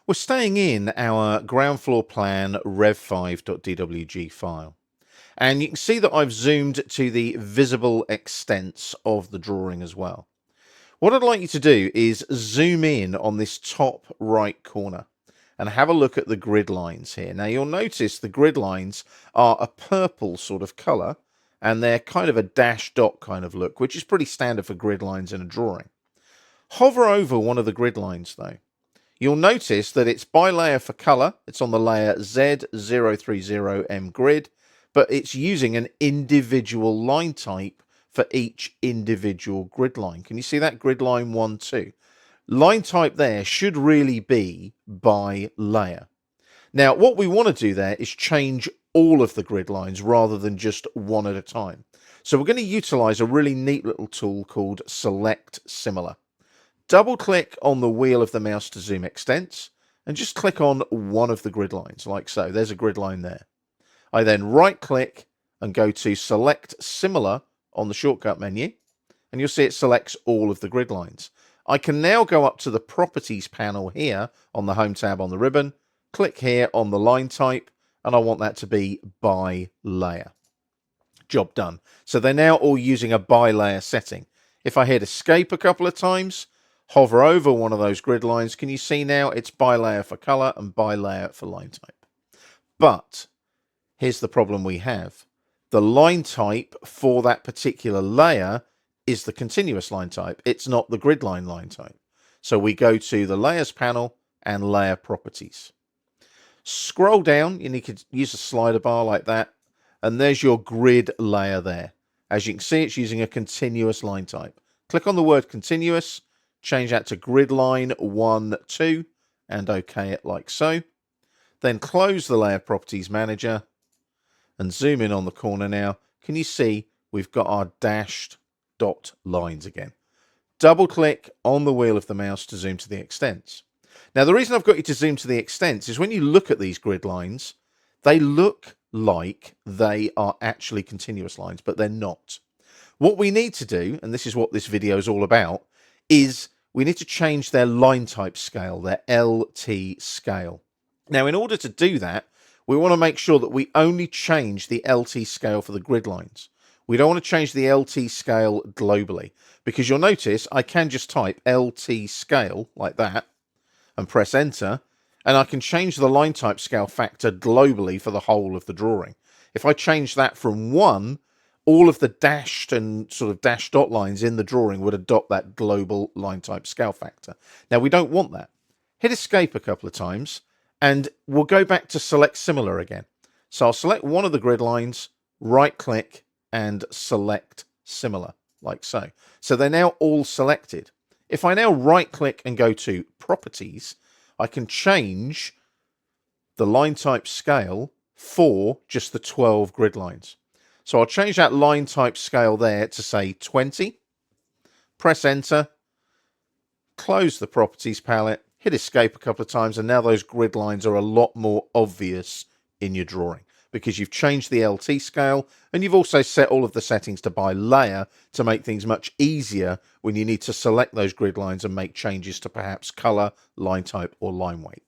We're staying in our ground floor plan rev5.dwg file. And you can see that I've zoomed to the visible extents of the drawing as well. What I'd like you to do is zoom in on this top right corner and have a look at the grid lines here. Now you'll notice the grid lines are a purple sort of colour and they're kind of a dash dot kind of look, which is pretty standard for grid lines in a drawing. Hover over one of the grid lines though. You'll notice that it's by layer for color. It's on the layer Z030M grid, but it's using an individual line type for each individual grid line. Can you see that? Grid line 1, 2. Line type there should really be by layer. Now, what we want to do there is change all of the grid lines rather than just one at a time. So we're going to utilize a really neat little tool called Select Similar. Double click on the wheel of the mouse to zoom extents and just click on one of the grid lines like so. There's a grid line there. I then right click and go to Select Similar on the shortcut menu and you'll see it selects all of the grid lines. I can now go up to the Properties panel here on the Home tab on the ribbon, click here on the line type and I want that to be by layer. Job done. So they're now all using a by layer setting. If I hit Escape a couple of times, hover over one of those grid lines, can you see now it's by layer for color and by layer for line type. But here's the problem we have. The line type for that particular layer is the continuous line type. It's not the grid line type. So we go to the Layers panel and Layer Properties. Scroll down, you need to use a slider bar like that, and there's your grid layer there. As you can see, it's using a continuous line type. Click on the word continuous, change that to grid line 1, 2, and OK it like so. Then close the Layer Properties Manager and zoom in on the corner now. Can you see we've got our dashed dot lines again? Double click on the wheel of the mouse to zoom to the extents. Now the reason I've got you to zoom to the extents is when you look at these grid lines, they look like they are actually continuous lines, but they're not. What we need to do, and this is what this video is all about, is we need to change their line type scale, their LT scale. Now, in order to do that, we want to make sure that we only change the LT scale for the grid lines. We don't want to change the LT scale globally, because you'll notice I can just type LT scale like that and press enter, and I can change the line type scale factor globally for the whole of the drawing. If I change that from 1, all of the dashed and sort of dash dot lines in the drawing would adopt that global line type scale factor. Now we don't want that. Hit escape a couple of times and we'll go back to select similar again. So I'll select one of the grid lines, right click and select similar like so. So they're now all selected. If I now right click and go to properties, I can change the line type scale for just the 12 grid lines. So I'll change that line type scale there to say 20, press enter, close the properties palette, hit escape a couple of times, and now those grid lines are a lot more obvious in your drawing because you've changed the LT scale and you've also set all of the settings to by layer to make things much easier when you need to select those grid lines and make changes to perhaps color, line type, or line weight.